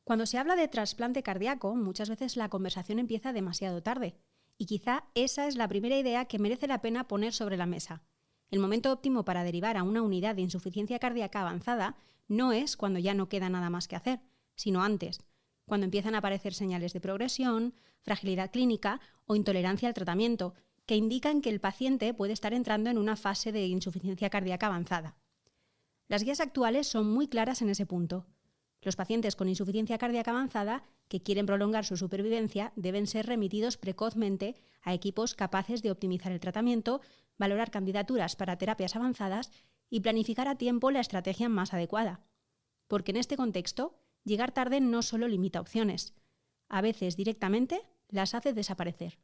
Cuando se habla de trasplante cardíaco, muchas veces la conversación empieza demasiado tarde. Y quizá esa es la primera idea que merece la pena poner sobre la mesa. El momento óptimo para derivar a una unidad de insuficiencia cardíaca avanzada no es cuando ya no queda nada más que hacer, sino antes, cuando empiezan a aparecer señales de progresión, fragilidad clínica o intolerancia al tratamiento, que indican que el paciente puede estar entrando en una fase de insuficiencia cardíaca avanzada. Las guías actuales son muy claras en ese punto. Los pacientes con insuficiencia cardíaca avanzada que quieren prolongar su supervivencia deben ser remitidos precozmente a equipos capaces de optimizar el tratamiento, valorar candidaturas para terapias avanzadas y planificar a tiempo la estrategia más adecuada. Porque en este contexto, llegar tarde no solo limita opciones, a veces directamente las hace desaparecer.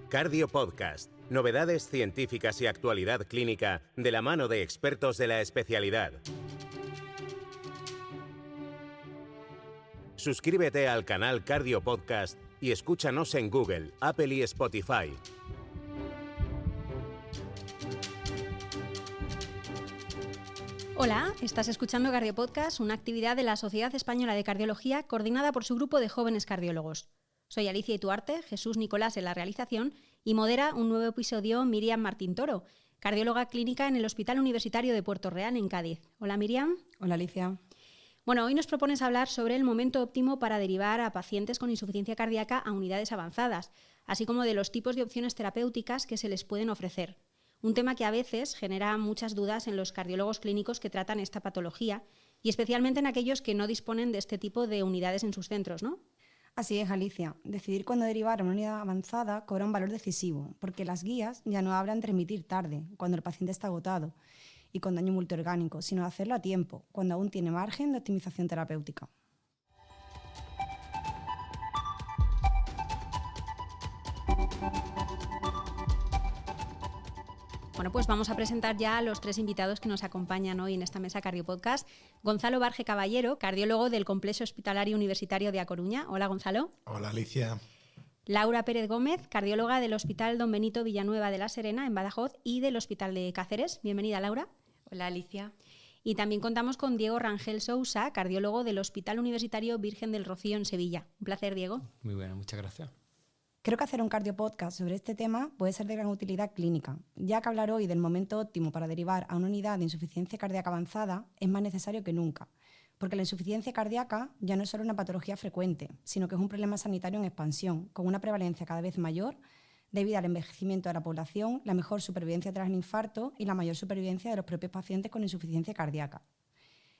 Cardio Podcast. Novedades científicas y actualidad clínica de la mano de expertos de la especialidad. Suscríbete al canal Cardio Podcast y escúchanos en Google, Apple y Spotify. Hola, estás escuchando Cardio Podcast, una actividad de la Sociedad Española de Cardiología coordinada por su grupo de jóvenes cardiólogos. Soy Alicia Ituarte, Jesús Nicolás en la realización y modera un nuevo episodio Miriam Martín Toro, cardióloga clínica en el Hospital Universitario de Puerto Real en Cádiz. Hola Miriam. Hola Alicia. Bueno, hoy nos propones hablar sobre el momento óptimo para derivar a pacientes con insuficiencia cardíaca a unidades avanzadas, así como de los tipos de opciones terapéuticas que se les pueden ofrecer. Un tema que a veces genera muchas dudas en los cardiólogos clínicos que tratan esta patología y especialmente en aquellos que no disponen de este tipo de unidades en sus centros, ¿no? Así es, Alicia. Decidir cuándo derivar a una unidad avanzada cobra un valor decisivo, porque las guías ya no hablan de remitir tarde, cuando el paciente está agotado y con daño multiorgánico, sino de hacerlo a tiempo, cuando aún tiene margen de optimización terapéutica. Bueno, pues vamos a presentar ya a los tres invitados que nos acompañan hoy en esta mesa Cardio Podcast. Gonzalo Barge Caballero, cardiólogo del Complejo Hospitalario Universitario de A Coruña. Hola, Gonzalo. Hola, Alicia. Laura Pérez Gómez, cardióloga del Hospital Don Benito Villanueva de la Serena, en Badajoz, y del Hospital de Cáceres. Bienvenida, Laura. Hola, Alicia. Y también contamos con Diego Rangel Sousa, cardiólogo del Hospital Universitario Virgen del Rocío en Sevilla. Un placer, Diego. Muy buena, muchas gracias. Creo que hacer un cardio podcast sobre este tema puede ser de gran utilidad clínica, ya que hablar hoy del momento óptimo para derivar a una unidad de insuficiencia cardíaca avanzada es más necesario que nunca, porque la insuficiencia cardíaca ya no es solo una patología frecuente, sino que es un problema sanitario en expansión, con una prevalencia cada vez mayor debido al envejecimiento de la población, la mejor supervivencia tras el infarto y la mayor supervivencia de los propios pacientes con insuficiencia cardíaca.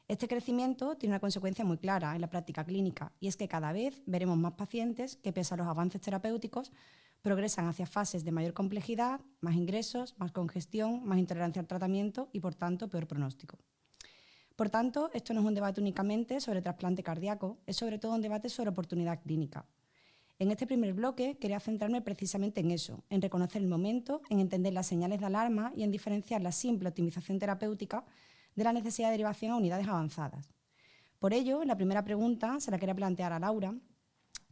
Este crecimiento tiene una consecuencia muy clara en la práctica clínica y es que cada vez veremos más pacientes que, pese a los avances terapéuticos, progresan hacia fases de mayor complejidad, más ingresos, más congestión, más intolerancia al tratamiento y, por tanto, peor pronóstico. Por tanto, esto no es un debate únicamente sobre trasplante cardíaco, es sobre todo un debate sobre oportunidad clínica. En este primer bloque quería centrarme precisamente en eso, en reconocer el momento, en entender las señales de alarma y en diferenciar la simple optimización terapéutica de la necesidad de derivación a unidades avanzadas. Por ello, la primera pregunta se la quería plantear a Laura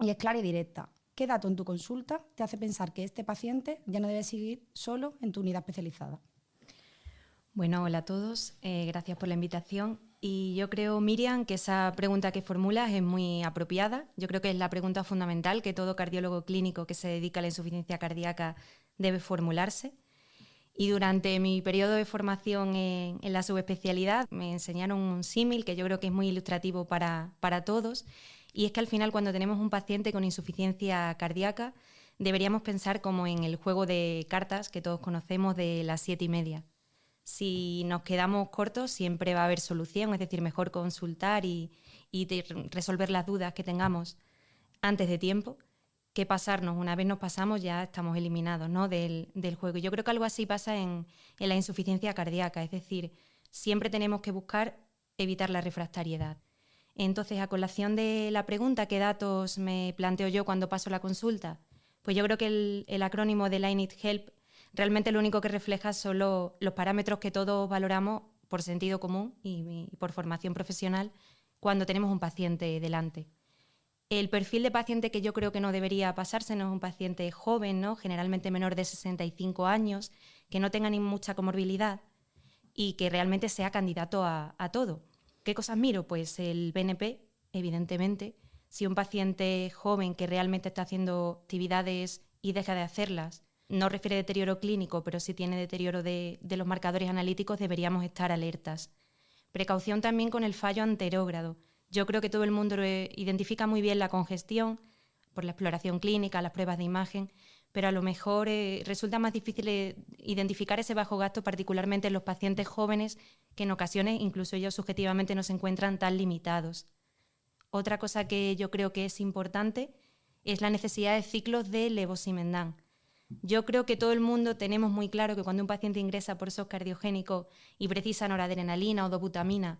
y es clara y directa. ¿Qué dato en tu consulta te hace pensar que este paciente ya no debe seguir solo en tu unidad especializada? Bueno, hola a todos, gracias por la invitación. Y yo creo, Miriam, que esa pregunta que formulas es muy apropiada. Yo creo que es la pregunta fundamental que todo cardiólogo clínico que se dedica a la insuficiencia cardíaca debe formularse. Y durante mi periodo de formación en la subespecialidad me enseñaron un símil que yo creo que es muy ilustrativo para todos, y es que al final cuando tenemos un paciente con insuficiencia cardíaca deberíamos pensar como en el juego de cartas que todos conocemos de las 7:30. Si nos quedamos cortos siempre va a haber solución, es decir, mejor consultar y resolver las dudas que tengamos antes de tiempo que pasarnos. Una vez nos pasamos ya estamos eliminados, ¿no?, del juego. Yo creo que algo así pasa en la insuficiencia cardíaca, es decir, siempre tenemos que buscar evitar la refractariedad. Entonces, a colación de la pregunta, ¿qué datos me planteo yo cuando paso la consulta? Pues yo creo que el acrónimo de I Need Help realmente lo único que refleja son los parámetros que todos valoramos por sentido común y por formación profesional cuando tenemos un paciente delante. El perfil de paciente que yo creo que no debería pasarse no es un paciente joven, ¿no?, generalmente menor de 65 años, que no tenga ni mucha comorbilidad, y que realmente sea candidato a todo. ¿Qué cosas miro? Pues el BNP, evidentemente. Si un paciente joven que realmente está haciendo actividades y deja de hacerlas, no refiere deterioro clínico, pero sí tiene deterioro de los marcadores analíticos, deberíamos estar alertas. Precaución también con el fallo anterógrado. Yo creo que todo el mundo identifica muy bien la congestión por la exploración clínica, las pruebas de imagen, pero a lo mejor resulta más difícil identificar ese bajo gasto, particularmente en los pacientes jóvenes, que en ocasiones incluso ellos subjetivamente no se encuentran tan limitados. Otra cosa que yo creo que es importante es la necesidad de ciclos de levosimendan. Yo creo que todo el mundo tenemos muy claro que cuando un paciente ingresa por shock cardiogénico y precisa noradrenalina o dobutamina,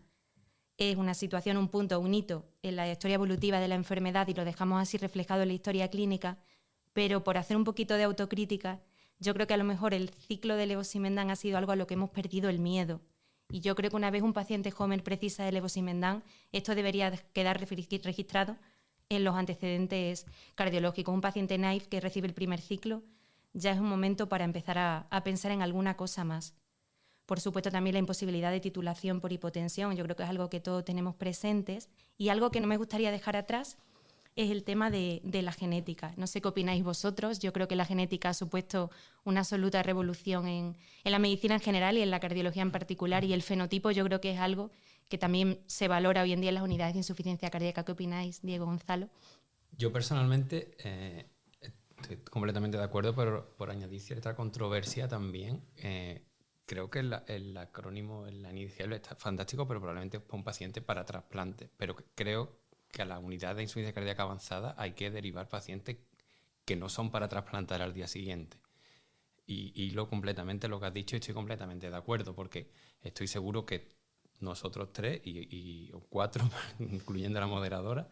es una situación, un punto, un hito en la historia evolutiva de la enfermedad y lo dejamos así reflejado en la historia clínica, pero por hacer un poquito de autocrítica, yo creo que a lo mejor el ciclo de levosimendan ha sido algo a lo que hemos perdido el miedo. Y yo creo que una vez un paciente joven precisa de levosimendan, esto debería quedar registrado en los antecedentes cardiológicos. Un paciente naïf que recibe el primer ciclo, ya es un momento para empezar a pensar en alguna cosa más. Por supuesto, también la imposibilidad de titulación por hipotensión, yo creo que es algo que todos tenemos presentes. Y algo que no me gustaría dejar atrás es el tema de la genética. No sé qué opináis vosotros. Yo creo que la genética ha supuesto una absoluta revolución en la medicina en general y en la cardiología en particular. Y el fenotipo yo creo que es algo que también se valora hoy en día en las unidades de insuficiencia cardíaca. ¿Qué opináis, Diego, Gonzalo? Yo personalmente estoy completamente de acuerdo, pero por añadir cierta controversia también, creo que el acrónimo, la NIDGEL está fantástico, pero probablemente es para un paciente para trasplante. Pero creo que a la unidad de insuficiencia cardíaca avanzada hay que derivar pacientes que no son para trasplantar al día siguiente. Y completamente lo que has dicho, estoy completamente de acuerdo, porque estoy seguro que nosotros tres o cuatro, incluyendo la moderadora,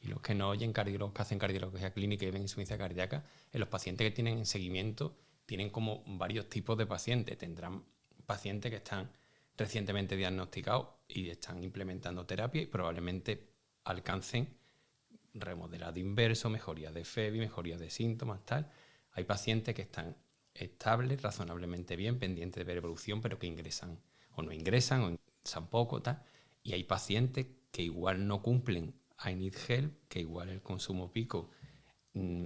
y los que no oyen, cardiólogos que hacen cardiología clínica y ven insuficiencia cardíaca, en los pacientes que tienen en seguimiento tienen como varios tipos de pacientes. Tendrán pacientes que están recientemente diagnosticados y están implementando terapia y probablemente alcancen remodelado inverso, mejoría de FEBI, mejoría de síntomas, tal. Hay pacientes que están estables, razonablemente bien, pendientes de ver evolución, pero que ingresan o no ingresan, o ingresan poco, tal. Y hay pacientes que igual no cumplen INIT-GEL, que igual el consumo pico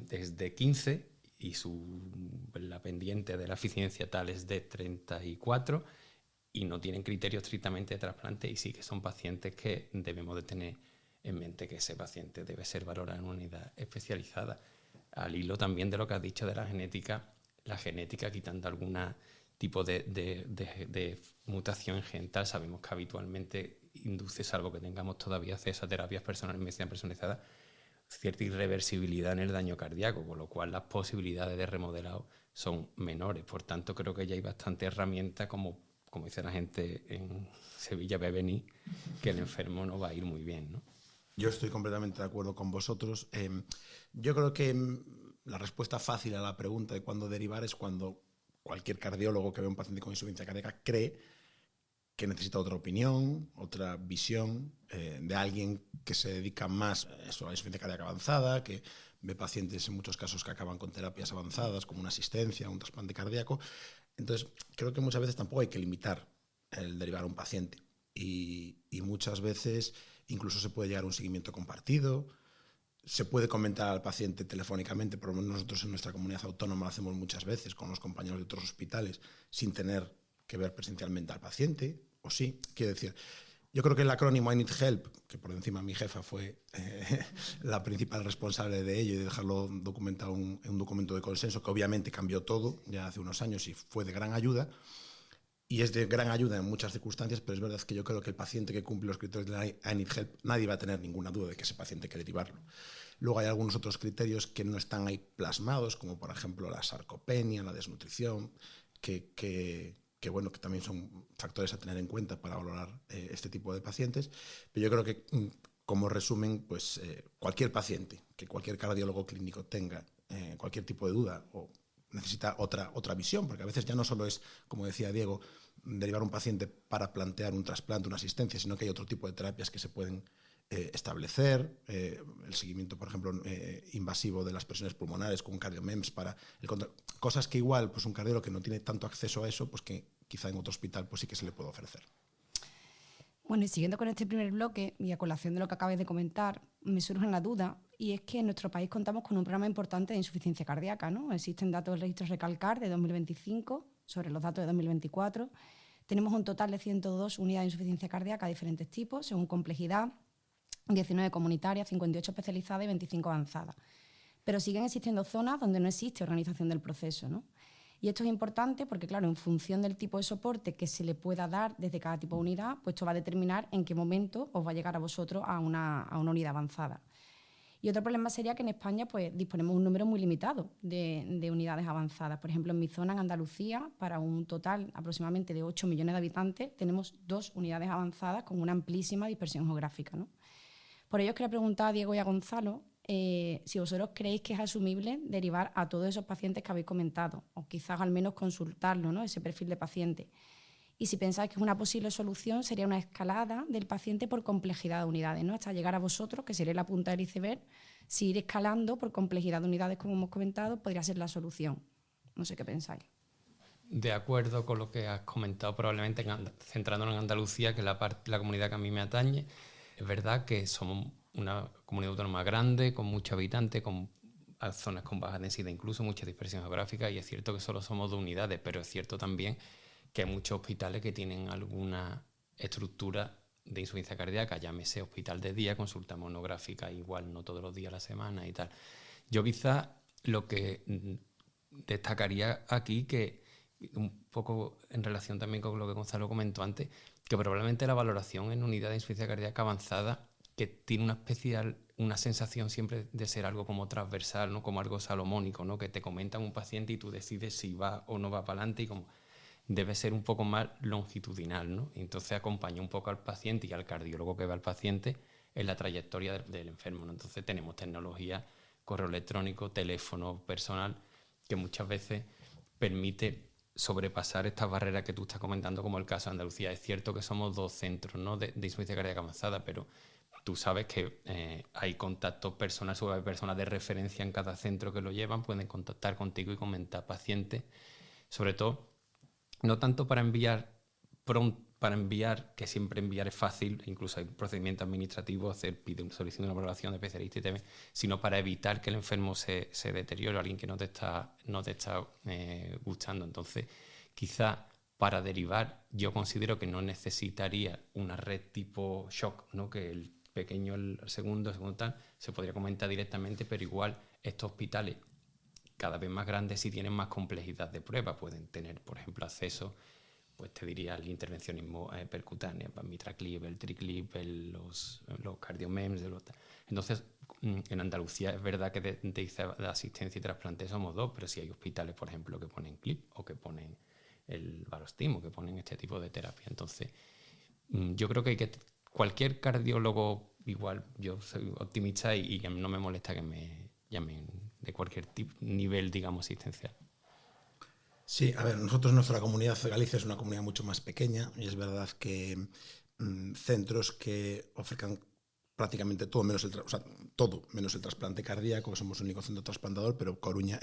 es de 15 y la pendiente de la eficiencia tal es de 34 y no tienen criterios estrictamente de trasplante, y sí que son pacientes que debemos de tener en mente que ese paciente debe ser valorado en una unidad especializada. Al hilo también de lo que has dicho de la genética, quitando algún tipo de mutación genital, sabemos que habitualmente induce, salvo que tengamos todavía acceso a terapias personales, medicina personalizada, cierta irreversibilidad en el daño cardíaco, con lo cual las posibilidades de remodelado son menores. Por tanto, creo que ya hay bastante herramientas, como dice la gente en Sevilla, venir, que el enfermo no va a ir muy bien, ¿no? Yo estoy completamente de acuerdo con vosotros. Yo creo que la respuesta fácil a la pregunta de cuándo derivar es cuando cualquier cardiólogo que ve a un paciente con insuficiencia cardíaca cree que necesita otra opinión, otra visión de alguien que se dedica más a la insuficiencia cardíaca avanzada, que ve pacientes en muchos casos que acaban con terapias avanzadas como una asistencia, un trasplante cardíaco. Entonces, creo que muchas veces tampoco hay que limitar el derivar a un paciente y muchas veces incluso se puede llegar a un seguimiento compartido, se puede comentar al paciente telefónicamente, por lo menos nosotros en nuestra comunidad autónoma lo hacemos muchas veces con los compañeros de otros hospitales sin tener que ver presencialmente al paciente, o sí, quiero decir, yo creo que el acrónimo I Need Help, que por encima mi jefa fue la principal responsable de ello y de dejarlo documentado en un documento de consenso que obviamente cambió todo ya hace unos años y fue de gran ayuda, y es de gran ayuda en muchas circunstancias, pero es verdad que yo creo que el paciente que cumple los criterios de I Need Help, nadie va a tener ninguna duda de que ese paciente hay que derivarlo. Luego hay algunos otros criterios que no están ahí plasmados, como por ejemplo la sarcopenia, la desnutrición, que también son factores a tener en cuenta para valorar este tipo de pacientes. Pero yo creo que, como resumen, pues cualquier paciente, que cualquier cardiólogo clínico tenga cualquier tipo de duda o necesita otra visión, porque a veces ya no solo es, como decía Diego, derivar un paciente para plantear un trasplante, una asistencia, sino que hay otro tipo de terapias que se pueden establecer, el seguimiento, por ejemplo, invasivo de las presiones pulmonares con cardiomems para el control, cosas que igual pues un cardiólogo que no tiene tanto acceso a eso, pues que quizá en otro hospital pues sí que se le puede ofrecer. Bueno, y siguiendo con este primer bloque y a colación de lo que acabáis de comentar, me surge una duda, y es que en nuestro país contamos con un programa importante de insuficiencia cardíaca, ¿no? Existen datos del registro Recalcar de 2025 sobre los datos de 2024. Tenemos un total de 102 unidades de insuficiencia cardíaca de diferentes tipos, según complejidad, 19 comunitarias, 58 especializadas y 25 avanzadas. Pero siguen existiendo zonas donde no existe organización del proceso, ¿no? Y esto es importante porque, claro, en función del tipo de soporte que se le pueda dar desde cada tipo de unidad, pues esto va a determinar en qué momento os va a llegar a vosotros a una unidad avanzada. Y otro problema sería que en España pues, disponemos un número muy limitado de unidades avanzadas. Por ejemplo, en mi zona, en Andalucía, para un total aproximadamente de 8 millones de habitantes, tenemos 2 unidades avanzadas con una amplísima dispersión geográfica, ¿no? Por ello os quería preguntar a Diego y a Gonzalo si vosotros creéis que es asumible derivar a todos esos pacientes que habéis comentado, o quizás al menos consultarlo, ¿no? Ese perfil de paciente. Y si pensáis que una posible solución sería una escalada del paciente por complejidad de unidades, ¿no? Hasta llegar a vosotros, que sería la punta del iceberg, si ir escalando por complejidad de unidades, como hemos comentado, podría ser la solución. No sé qué pensáis. De acuerdo con lo que has comentado, probablemente centrándonos en Andalucía, que es la comunidad que a mí me atañe. Es verdad que somos una comunidad autónoma grande, con muchos habitantes, con zonas con baja densidad, incluso mucha dispersión geográfica, y es cierto que solo somos 2 unidades, pero es cierto también que hay muchos hospitales que tienen alguna estructura de insuficiencia cardíaca, llámese hospital de día, consulta monográfica, igual no todos los días a la semana y tal. Yo quizá lo que destacaría aquí, que un poco en relación también con lo que Gonzalo comentó antes, que probablemente la valoración en unidad de insuficiencia cardíaca avanzada, que tiene una sensación siempre de ser algo como transversal, ¿no? Como algo salomónico, ¿no? Que te comentan un paciente y tú decides si va o no va para adelante, y como debe ser un poco más longitudinal, ¿no? Entonces acompaña un poco al paciente y al cardiólogo que ve al paciente en la trayectoria del enfermo, ¿no? Entonces tenemos tecnología, correo electrónico, teléfono personal, que muchas veces permite sobrepasar estas barreras que tú estás comentando, como el caso de Andalucía. Es cierto que somos 2 centros, ¿no? de insuficiencia cardíaca avanzada, pero tú sabes que hay contactos personales, o hay personas de referencia en cada centro que lo llevan, pueden contactar contigo y comentar pacientes, sobre todo, no tanto para enviar, que siempre enviar es fácil, incluso hay procedimientos administrativos, solicitar una valoración de especialista y TV, sino para evitar que el enfermo se deteriore, alguien que no te está gustando. Entonces, quizá para derivar, yo considero que no necesitaría una red tipo shock, ¿no? Que el pequeño, el segundo tal, se podría comentar directamente, pero igual estos hospitales cada vez más grandes, si tienen más complejidad de prueba, pueden tener, por ejemplo, acceso, pues te diría, al intervencionismo percutáneo, el MitraClip, el TriClip, los CardioMEMS. Entonces, en Andalucía es verdad que de asistencia y trasplante somos 2, pero si hay hospitales, por ejemplo, que ponen CLIP o que ponen el Barostim o que ponen este tipo de terapia. Entonces, yo creo que cualquier cardiólogo, igual, yo soy optimista y no me molesta que me llamen de cualquier nivel, digamos, asistencial. Sí, a ver, nuestra comunidad de Galicia es una comunidad mucho más pequeña, y es verdad que centros que ofrezcan prácticamente todo menos el trasplante cardíaco, somos el único centro trasplantador, pero Coruña,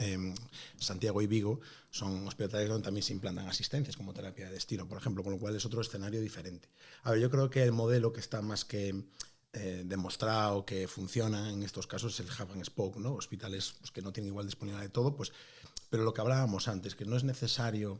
Santiago y Vigo son hospitales donde también se implantan asistencias como terapia de destino, por ejemplo, con lo cual es otro escenario diferente. A ver, yo creo que el modelo que está más que demostrado que funciona en estos casos es el hub and spoke, ¿no? Hospitales pues, que no tienen igual disponibilidad de todo, pues, pero lo que hablábamos antes, que no es necesario,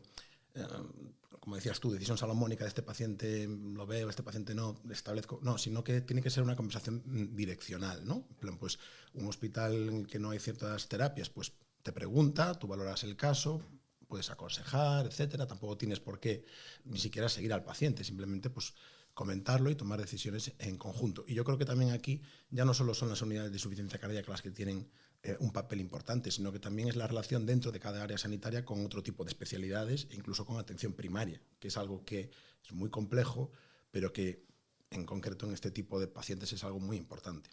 como decías tú, decisión salomónica de este paciente lo veo, este paciente no, establezco, no, sino que tiene que ser una conversación direccional, ¿no? Pues un hospital en que no hay ciertas terapias, pues te pregunta, tú valoras el caso, puedes aconsejar, etcétera, tampoco tienes por qué ni siquiera seguir al paciente, simplemente pues comentarlo y tomar decisiones en conjunto. Y yo creo que también aquí ya no solo son las unidades de insuficiencia cardíaca las que tienen un papel importante, sino que también es la relación dentro de cada área sanitaria con otro tipo de especialidades e incluso con atención primaria, que es algo que es muy complejo, pero que en concreto en este tipo de pacientes es algo muy importante.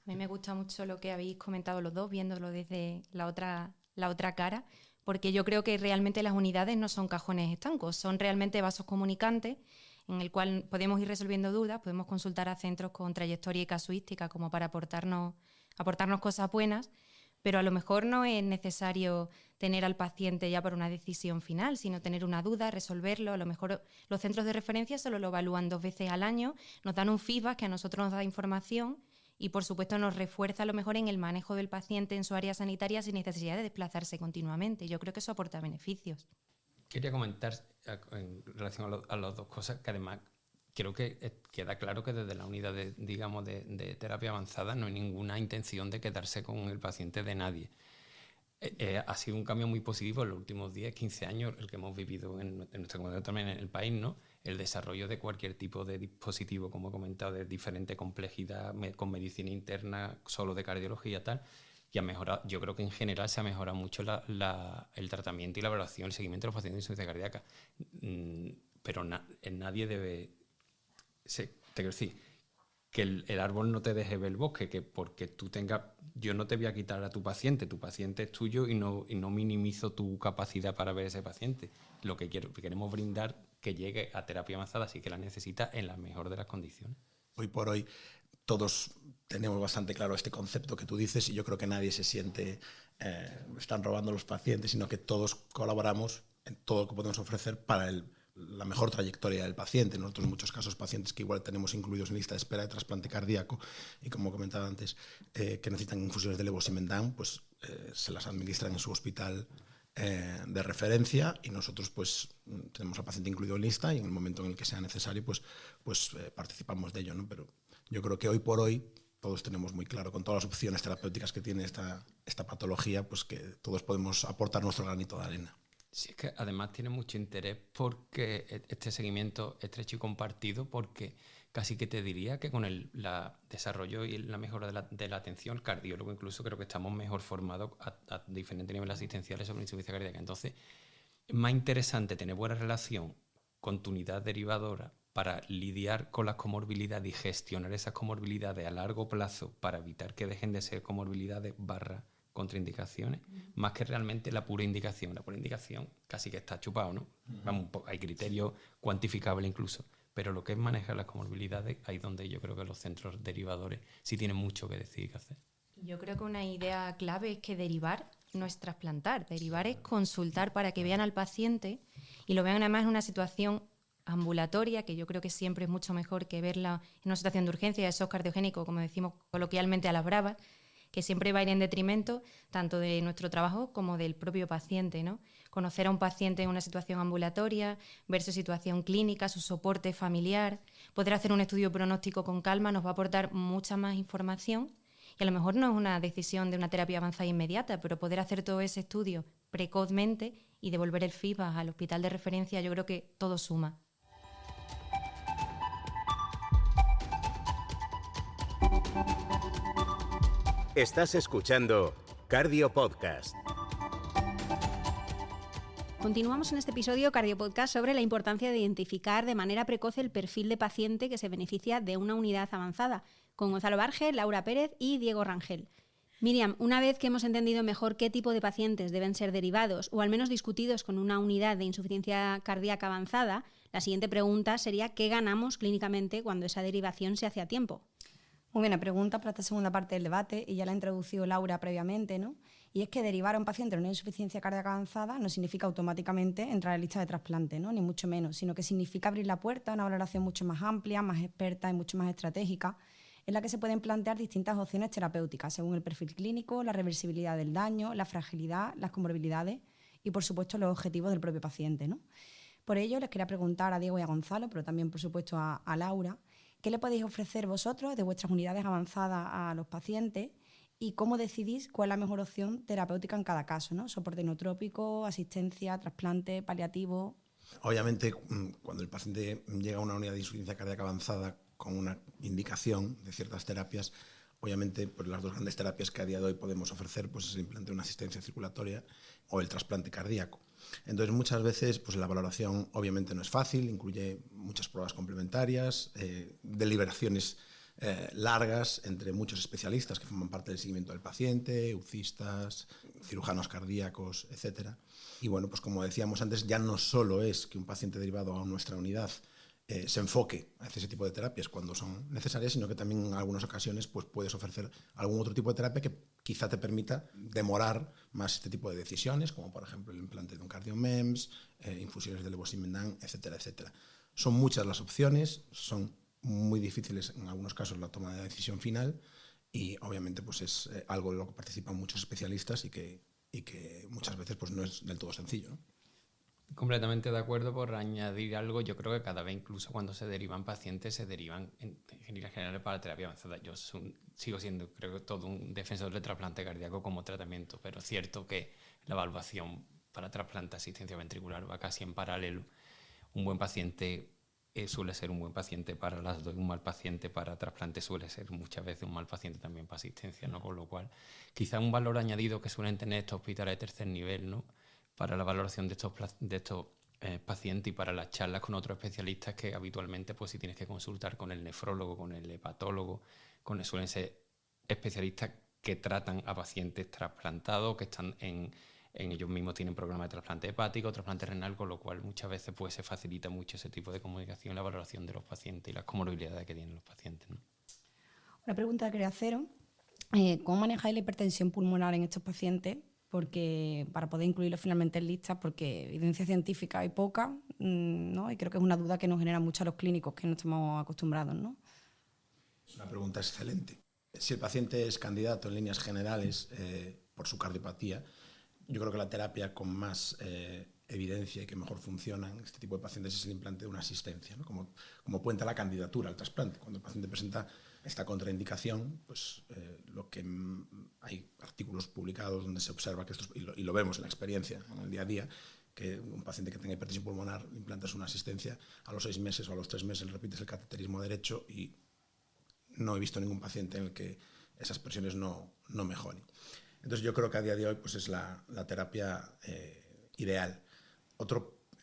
A mí me gusta mucho lo que habéis comentado los dos, viéndolo desde la otra cara, porque yo creo que realmente las unidades no son cajones estancos, son realmente vasos comunicantes en el cual podemos ir resolviendo dudas, podemos consultar a centros con trayectoria y casuística como para aportarnos cosas buenas, pero a lo mejor no es necesario tener al paciente ya para una decisión final, sino tener una duda, resolverlo. A lo mejor los centros de referencia solo lo evalúan 2 veces al año, nos dan un feedback que a nosotros nos da información y, por supuesto, nos refuerza a lo mejor en el manejo del paciente en su área sanitaria sin necesidad de desplazarse continuamente. Yo creo que eso aporta beneficios. Quería comentar en relación a las dos cosas, que además creo que queda claro que desde la unidad de terapia avanzada no hay ninguna intención de quedarse con el paciente de nadie. Ha sido un cambio muy positivo en los últimos 10, 15 años, el que hemos vivido en nuestra comunidad, también en el país, ¿no? El desarrollo de cualquier tipo de dispositivo, como he comentado, de diferente complejidad, con medicina interna, solo de cardiología, tal, y ha mejorado. Yo creo que en general se ha mejorado mucho el tratamiento y la evaluación, el seguimiento de los pacientes de insuficiencia cardíaca. Pero nadie debe... te quiero decir, que el árbol no te deje ver el bosque, que porque tú tengas... Yo no te voy a quitar a tu paciente es tuyo y no minimizo tu capacidad para ver ese paciente. Lo que queremos brindar que llegue a terapia avanzada, sí que la necesita en la mejor de las condiciones. Hoy por hoy todos tenemos bastante claro este concepto que tú dices y yo creo que nadie se siente están robando los pacientes, sino que todos colaboramos en todo lo que podemos ofrecer para la mejor trayectoria del paciente. Nosotros en muchos casos pacientes que igual tenemos incluidos en lista de espera de trasplante cardíaco y como comentaba antes, que necesitan infusiones de levosimendan, pues se las administran en su hospital de referencia y nosotros pues tenemos al paciente incluido en lista y en el momento en el que sea necesario pues participamos de ello, ¿no? Pero yo creo que hoy por hoy todos tenemos muy claro, con todas las opciones terapéuticas que tiene esta patología, pues que todos podemos aportar nuestro granito de arena. Sí, es que además tiene mucho interés porque este seguimiento estrecho y compartido, porque casi que te diría que con el desarrollo y la mejora de la atención, el cardiólogo incluso creo que estamos mejor formados a diferentes niveles asistenciales sobre insuficiencia cardíaca. Entonces, es más interesante tener buena relación con tu unidad derivadora para lidiar con las comorbilidades y gestionar esas comorbilidades a largo plazo para evitar que dejen de ser comorbilidades / contraindicaciones, más que realmente la pura indicación. La pura indicación casi que está chupado, ¿no? Vamos, hay criterios cuantificables incluso, pero lo que es manejar las comorbilidades, ahí donde yo creo que los centros derivadores sí tienen mucho que decir y que hacer. Yo creo que una idea clave es que derivar no es trasplantar, derivar es consultar para que vean al paciente y lo vean además en una situación ambulatoria, que yo creo que siempre es mucho mejor que verla en una situación de urgencia, de shock cardiogénico, como decimos coloquialmente a las bravas, que siempre va a ir en detrimento tanto de nuestro trabajo como del propio paciente, ¿no? Conocer a un paciente en una situación ambulatoria, ver su situación clínica, su soporte familiar, poder hacer un estudio pronóstico con calma nos va a aportar mucha más información y a lo mejor no es una decisión de una terapia avanzada inmediata, pero poder hacer todo ese estudio precozmente y devolver el feedback al hospital de referencia, yo creo que todo suma. Estás escuchando Cardio Podcast. Continuamos en este episodio Cardio Podcast sobre la importancia de identificar de manera precoz el perfil de paciente que se beneficia de una unidad avanzada, con Gonzalo Barge, Laura Pérez y Diego Rangel. Miriam, una vez que hemos entendido mejor qué tipo de pacientes deben ser derivados o al menos discutidos con una unidad de insuficiencia cardíaca avanzada, la siguiente pregunta sería ¿qué ganamos clínicamente cuando esa derivación se hace a tiempo? Muy buena pregunta para esta segunda parte del debate y ya la ha introducido Laura previamente, ¿no? Y es que derivar a un paciente en una insuficiencia cardíaca avanzada no significa automáticamente entrar en la lista de trasplante, ¿no? Ni mucho menos, sino que significa abrir la puerta a una valoración mucho más amplia, más experta y mucho más estratégica, en la que se pueden plantear distintas opciones terapéuticas según el perfil clínico, la reversibilidad del daño, la fragilidad, las comorbilidades y, por supuesto, los objetivos del propio paciente, ¿no? Por ello, les quería preguntar a Diego y a Gonzalo, pero también, por supuesto, a Laura, ¿qué le podéis ofrecer vosotros de vuestras unidades avanzadas a los pacientes y cómo decidís cuál es la mejor opción terapéutica en cada caso, ¿no? Soporte inotrópico, asistencia, trasplante, paliativo. Obviamente, cuando el paciente llega a una unidad de insuficiencia cardíaca avanzada con una indicación de ciertas terapias, obviamente pues las dos grandes terapias que a día de hoy podemos ofrecer pues, es el implante de una asistencia circulatoria o el trasplante cardíaco. Entonces, muchas veces pues, la valoración obviamente no es fácil, incluye muchas pruebas complementarias, deliberaciones largas entre muchos especialistas que forman parte del seguimiento del paciente, UCIstas, cirujanos cardíacos, etc. Y bueno, pues como decíamos antes, ya no solo es que un paciente derivado a nuestra unidad se enfoque hacia ese tipo de terapias cuando son necesarias, sino que también en algunas ocasiones pues, puedes ofrecer algún otro tipo de terapia que quizá te permita demorar más este tipo de decisiones, como por ejemplo el implante de un cardio-MEMS, infusiones de levosimendan, etcétera, etcétera. Son muchas las opciones, son muy difíciles en algunos casos la toma de la decisión final y obviamente pues, es algo en lo que participan muchos especialistas y que muchas veces pues, no es del todo sencillo, ¿no? Completamente de acuerdo. Por añadir algo, yo creo que cada vez, incluso cuando se derivan pacientes, se derivan en líneas generales para terapia avanzada. Yo sigo siendo, creo que todo un defensor del trasplante cardíaco como tratamiento, pero es cierto que la evaluación para trasplante asistencia ventricular va casi en paralelo. Un buen paciente suele ser un buen paciente para las dos, un mal paciente para trasplante suele ser muchas veces un mal paciente también para asistencia, ¿no? Con lo cual, quizá un valor añadido que suelen tener estos hospitales de tercer nivel, ¿no? Para la valoración de estos pacientes y para las charlas con otros especialistas que habitualmente, pues si tienes que consultar con el nefrólogo, con el hepatólogo, suelen ser especialistas que tratan a pacientes trasplantados, que están en ellos mismos tienen programas de trasplante hepático, trasplante renal, con lo cual muchas veces pues, se facilita mucho ese tipo de comunicación, la valoración de los pacientes y las comorbilidades que tienen los pacientes, ¿no? Una pregunta que quería haceros, ¿cómo manejáis la hipertensión pulmonar en estos pacientes? Porque para poder incluirlo finalmente en listas, porque evidencia científica hay poca, ¿no? Y creo que es una duda que nos genera mucho a los clínicos que no estamos acostumbrados, ¿no? Es una pregunta excelente. Si el paciente es candidato en líneas generales por su cardiopatía, yo creo que la terapia con más evidencia y que mejor funciona en este tipo de pacientes es el implante de una asistencia, ¿no? Como cuenta la candidatura al trasplante. Cuando el paciente presenta esta contraindicación, pues lo que hay artículos publicados donde se observa que esto, y lo vemos en la experiencia, en el día a día, que un paciente que tenga hipertensión pulmonar implantas una asistencia, a los 6 meses o a los 3 meses repites el cateterismo derecho y no he visto ningún paciente en el que esas presiones no mejoren. Entonces yo creo que a día de hoy pues, es la terapia ideal.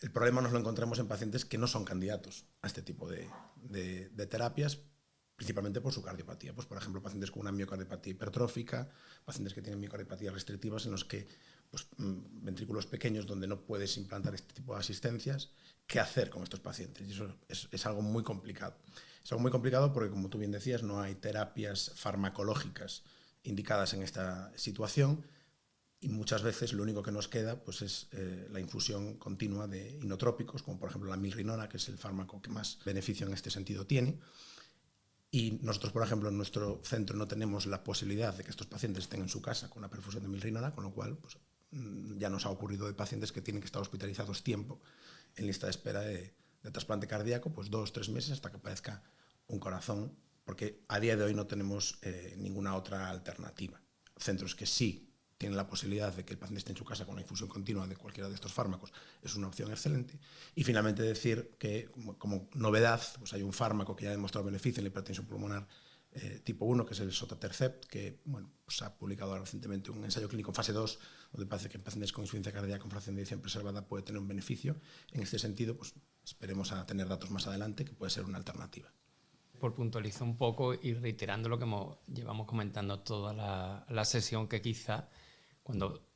El problema nos lo encontramos en pacientes que no son candidatos a este tipo de terapias, principalmente por su cardiopatía. Pues, por ejemplo, pacientes con una miocardiopatía hipertrófica, pacientes que tienen miocardiopatías restrictivas en los que pues, ventrículos pequeños donde no puedes implantar este tipo de asistencias. ¿Qué hacer con estos pacientes? Y eso es algo muy complicado. Es algo muy complicado porque, como tú bien decías, no hay terapias farmacológicas indicadas en esta situación y muchas veces lo único que nos queda pues, es la infusión continua de inotrópicos, como por ejemplo la milrinona, que es el fármaco que más beneficio en este sentido tiene. Y nosotros, por ejemplo, en nuestro centro no tenemos la posibilidad de que estos pacientes estén en su casa con una perfusión de milrinona, con lo cual pues, ya nos ha ocurrido de pacientes que tienen que estar hospitalizados tiempo en lista de espera de trasplante cardíaco, pues 2 o 3 meses hasta que aparezca un corazón, porque a día de hoy no tenemos ninguna otra alternativa. Centros que sí tienen la posibilidad de que el paciente esté en su casa con la infusión continua de cualquiera de estos fármacos es una opción excelente. Y finalmente decir que como novedad pues hay un fármaco que ya ha demostrado beneficio en la hipertensión pulmonar tipo 1, que es el sotatercept, que bueno, pues ha publicado recientemente un ensayo clínico en fase 2, donde parece que en pacientes con insuficiencia cardíaca con fracción de eyección preservada puede tener un beneficio. En este sentido, pues esperemos a tener datos más adelante, que puede ser una alternativa. Por puntualizar un poco y reiterando lo que llevamos comentando toda la sesión, que quizá cuando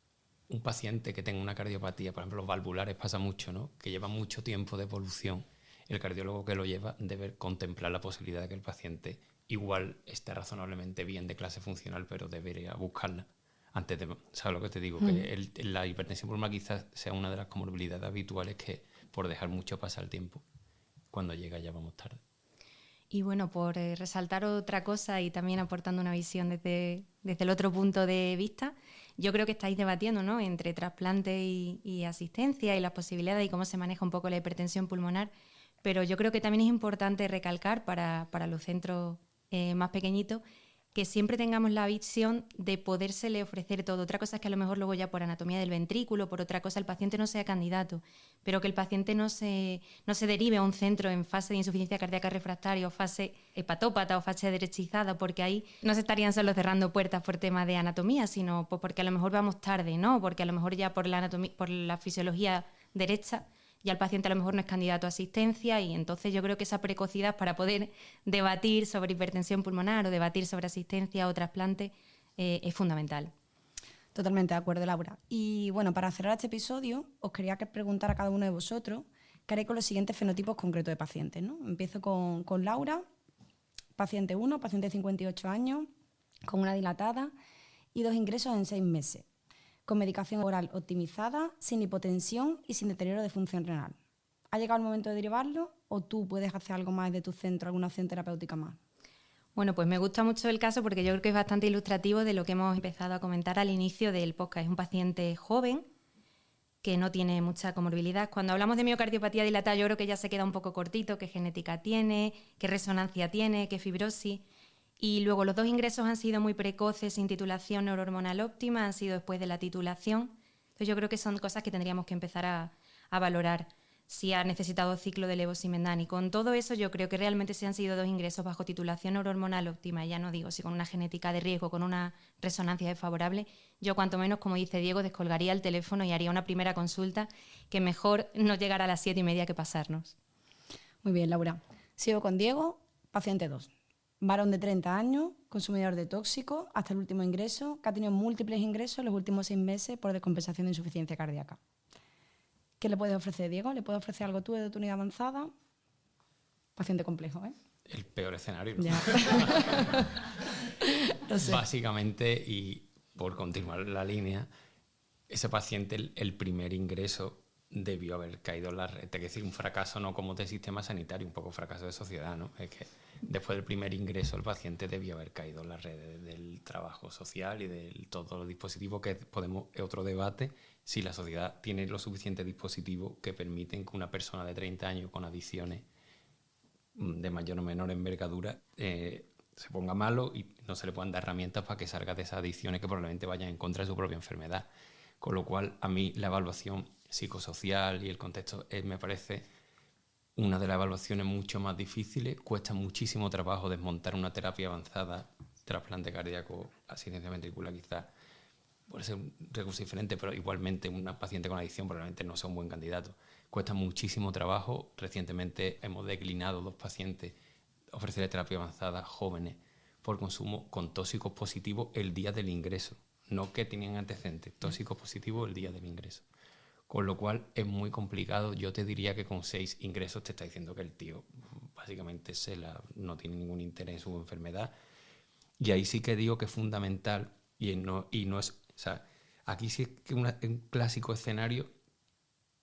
un paciente que tenga una cardiopatía, por ejemplo los valvulares pasa mucho, ¿no? Que lleva mucho tiempo de evolución, el cardiólogo que lo lleva debe contemplar la posibilidad de que el paciente igual esté razonablemente bien de clase funcional, pero debería buscarla antes de... ¿Sabes lo que te digo? Que la hipertensión pulmonar quizás sea una de las comorbilidades habituales que por dejar mucho pasar el tiempo, cuando llega ya vamos tarde. Y bueno, por resaltar otra cosa y también aportando una visión desde el otro punto de vista, yo creo que estáis debatiendo, ¿no?, entre trasplante y asistencia y las posibilidades y cómo se maneja un poco la hipertensión pulmonar, pero yo creo que también es importante recalcar para los centros más pequeñitos que siempre tengamos la visión de podérsele ofrecer todo. Otra cosa es que a lo mejor luego ya por anatomía del ventrículo, por otra cosa, el paciente no sea candidato, pero que el paciente no se derive a un centro en fase de insuficiencia cardíaca refractaria o fase hepatópata o fase derechizada, porque ahí no se estarían solo cerrando puertas por tema de anatomía, sino pues porque a lo mejor vamos tarde, ¿no? Porque a lo mejor ya por la fisiología derecha ya el paciente a lo mejor no es candidato a asistencia y entonces yo creo que esa precocidad para poder debatir sobre hipertensión pulmonar o debatir sobre asistencia o trasplante es fundamental. Totalmente de acuerdo, Laura. Y bueno, para cerrar este episodio, os quería preguntar a cada uno de vosotros que haré con los siguientes fenotipos concretos de pacientes, ¿no? Empiezo con Laura, paciente 1, paciente de 58 años, con una dilatada y 2 ingresos en 6 meses, con medicación oral optimizada, sin hipotensión y sin deterioro de función renal. ¿Ha llegado el momento de derivarlo o tú puedes hacer algo más de tu centro, alguna opción terapéutica más? Bueno, pues me gusta mucho el caso porque yo creo que es bastante ilustrativo de lo que hemos empezado a comentar al inicio del podcast. Es un paciente joven que no tiene mucha comorbilidad. Cuando hablamos de miocardiopatía dilatada, yo creo que ya se queda un poco cortito, qué genética tiene, qué resonancia tiene, qué fibrosis. Y luego los 2 ingresos han sido muy precoces, sin titulación neurohormonal óptima, han sido después de la titulación. Entonces yo creo que son cosas que tendríamos que empezar a valorar. Si ha necesitado ciclo de levosimendan, y con todo eso yo creo que realmente si han sido 2 ingresos bajo titulación neurohormonal óptima, ya no digo si con una genética de riesgo, con una resonancia desfavorable, yo cuanto menos, como dice Diego, descolgaría el teléfono y haría una primera consulta, que mejor no llegar a las 7:30 que pasarnos. Muy bien, Laura. Sigo con Diego, paciente 2. Varón de 30 años, consumidor de tóxicos, hasta el último ingreso, que ha tenido múltiples ingresos en los últimos 6 meses por descompensación de insuficiencia cardíaca. ¿Qué le puedes ofrecer, Diego? ¿Le puedes ofrecer algo tú de tu unidad avanzada? Paciente complejo, ¿eh? El peor escenario. Ya. No sé. Básicamente, y por continuar la línea, ese paciente, el primer ingreso debió haber caído en la red. Es decir, un fracaso no como de sistema sanitario, un poco fracaso de sociedad, ¿no? Es que después del primer ingreso el paciente debió haber caído en las redes del trabajo social y de todos los dispositivos que podemos, es otro debate, si la sociedad tiene los suficientes dispositivos que permiten que una persona de 30 años con adicciones de mayor o menor envergadura se ponga malo y no se le puedan dar herramientas para que salga de esas adicciones que probablemente vayan en contra de su propia enfermedad. Con lo cual, a mí la evaluación psicosocial y el contexto me parece una de las evaluaciones mucho más difíciles. Cuesta muchísimo trabajo desmontar una terapia avanzada, trasplante cardíaco, asistencia ventricular quizás puede ser un recurso diferente, pero igualmente una paciente con adicción probablemente no sea un buen candidato. Cuesta muchísimo trabajo. Recientemente hemos declinado 2 pacientes ofrecerle terapia avanzada jóvenes por consumo con tóxicos positivos el día del ingreso, no que tenían antecedentes, tóxicos positivos el día del ingreso. Con lo cual es muy complicado. Yo te diría que con 6 ingresos te está diciendo que el tío básicamente no tiene ningún interés en su enfermedad. Y ahí sí que digo que es fundamental y no es... O sea, aquí sí es que un clásico escenario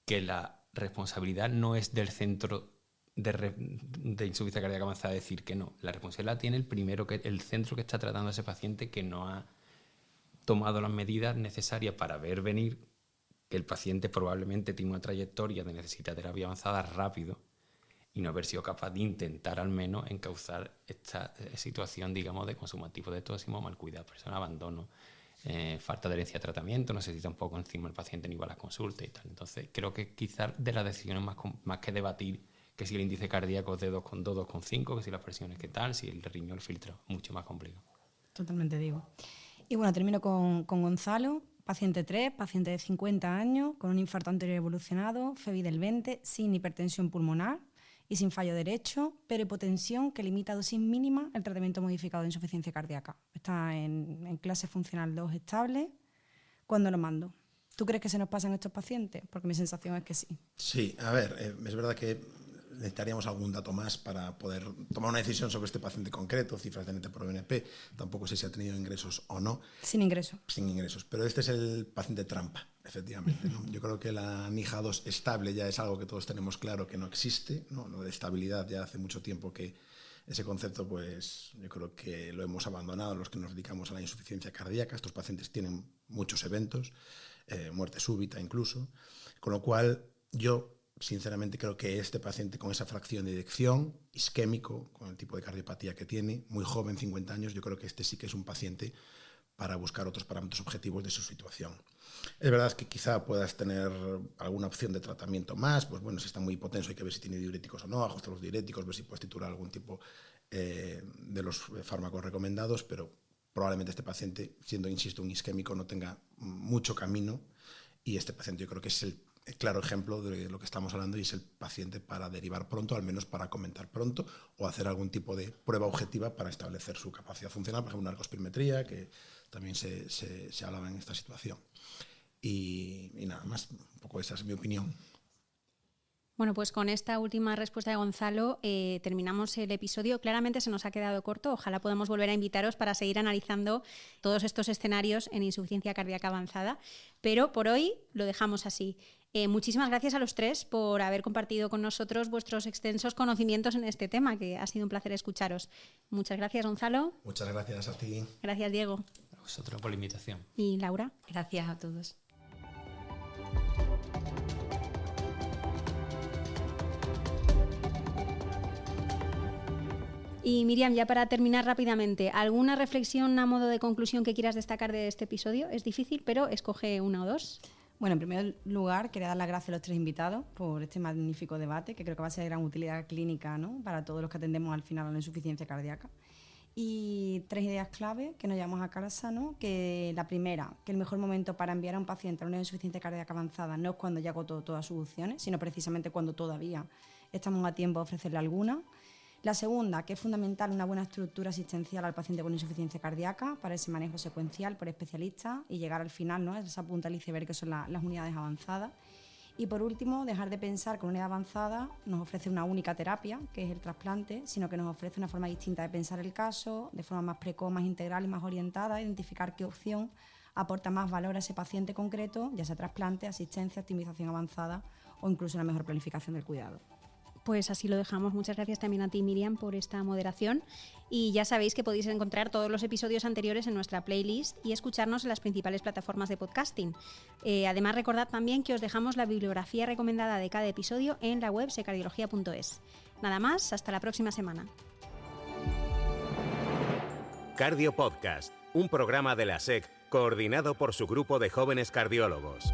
que la responsabilidad no es del centro de insuficiencia cardíaca avanzada decir que no. La responsabilidad tiene el centro que está tratando a ese paciente, que no ha tomado las medidas necesarias para ver venir que el paciente probablemente tiene una trayectoria de necesitar terapia avanzada rápido y no haber sido capaz de intentar al menos encauzar esta situación, digamos, de consumo activo de tóxico, mal cuidado, persona, abandono, falta de herencia de tratamiento, no sé si tampoco encima el paciente ni va a las consultas y tal. Entonces creo que quizás de las decisiones más que debatir que si el índice cardíaco es de 2,2, 2,5, que si las presiones qué tal, si el riñón, el filtro, mucho más complicado. Totalmente, digo. Y bueno, termino con Gonzalo, paciente 3, paciente de 50 años, con un infarto anterior evolucionado, FEBI del 20, sin hipertensión pulmonar y sin fallo derecho, pero hipotensión que limita a dosis mínima el tratamiento modificado de insuficiencia cardíaca. Está en clase funcional 2 estable. ¿Cuándo lo mando? ¿Tú crees que se nos pasan estos pacientes? Porque mi sensación es que sí. Sí, a ver, es verdad que necesitaríamos algún dato más para poder tomar una decisión sobre este paciente concreto, cifras de NT por BNP, tampoco sé si ha tenido ingresos o no. Sin ingresos. Sin ingresos, pero este es el paciente trampa, efectivamente, ¿no? Yo creo que la NIHA2 estable ya es algo que todos tenemos claro que no existe, ¿no? Lo de estabilidad ya hace mucho tiempo que ese concepto, pues yo creo que lo hemos abandonado los que nos dedicamos a la insuficiencia cardíaca. Estos pacientes tienen muchos eventos, muerte súbita incluso, con lo cual yo sinceramente creo que este paciente con esa fracción de eyección, isquémico, con el tipo de cardiopatía que tiene, muy joven, 50 años, yo creo que este sí que es un paciente para buscar otros parámetros objetivos de su situación. Es verdad que quizá puedas tener alguna opción de tratamiento más, pues bueno, si está muy hipotenso hay que ver si tiene diuréticos o no, ajustar los diuréticos, ver si puedes titular algún tipo de los fármacos recomendados, pero probablemente este paciente, siendo, insisto, un isquémico, no tenga mucho camino, y este paciente yo creo que es el claro ejemplo de lo que estamos hablando y es el paciente para derivar pronto, al menos para comentar pronto o hacer algún tipo de prueba objetiva para establecer su capacidad funcional, por ejemplo una narcospirometría, que también se hablaba en esta situación. Y nada más, un poco esa es mi opinión. Bueno, pues con esta última respuesta de Gonzalo terminamos el episodio. Claramente se nos ha quedado corto. Ojalá podamos volver a invitaros para seguir analizando todos estos escenarios en insuficiencia cardíaca avanzada. Pero por hoy lo dejamos así. Muchísimas gracias a los tres por haber compartido con nosotros vuestros extensos conocimientos en este tema, que ha sido un placer escucharos. Muchas gracias, Gonzalo. Muchas gracias a ti. Gracias, Diego. A vosotros por la invitación. Y Laura. Gracias a todos. Y Miriam, ya para terminar rápidamente, ¿alguna reflexión a modo de conclusión que quieras destacar de este episodio? Es difícil, pero escoge una o dos. Bueno, en primer lugar, quería dar las gracias a los tres invitados por este magnífico debate, que creo que va a ser de gran utilidad clínica, ¿no?, para todos los que atendemos al final a la insuficiencia cardíaca. Y 3 ideas clave que nos llevamos a casa, ¿no? Que la primera, que el mejor momento para enviar a un paciente a una insuficiencia cardíaca avanzada no es cuando ya agotó todas sus opciones, sino precisamente cuando todavía estamos a tiempo de ofrecerle alguna. La segunda, que es fundamental una buena estructura asistencial al paciente con insuficiencia cardíaca para ese manejo secuencial por especialistas y llegar al final, ¿no?, a esa punta del iceberg que son las unidades avanzadas. Y por último, dejar de pensar que una unidad avanzada nos ofrece una única terapia, que es el trasplante, sino que nos ofrece una forma distinta de pensar el caso, de forma más precoz, más integral y más orientada, a identificar qué opción aporta más valor a ese paciente concreto, ya sea trasplante, asistencia, optimización avanzada o incluso una mejor planificación del cuidado. Pues así lo dejamos. Muchas gracias también a ti, Miriam, por esta moderación. Y ya sabéis que podéis encontrar todos los episodios anteriores en nuestra playlist y escucharnos en las principales plataformas de podcasting. Además, recordad también que os dejamos la bibliografía recomendada de cada episodio en la web secardiología.es. Nada más, hasta la próxima semana. Cardio Podcast, un programa de la SEC coordinado por su grupo de jóvenes cardiólogos.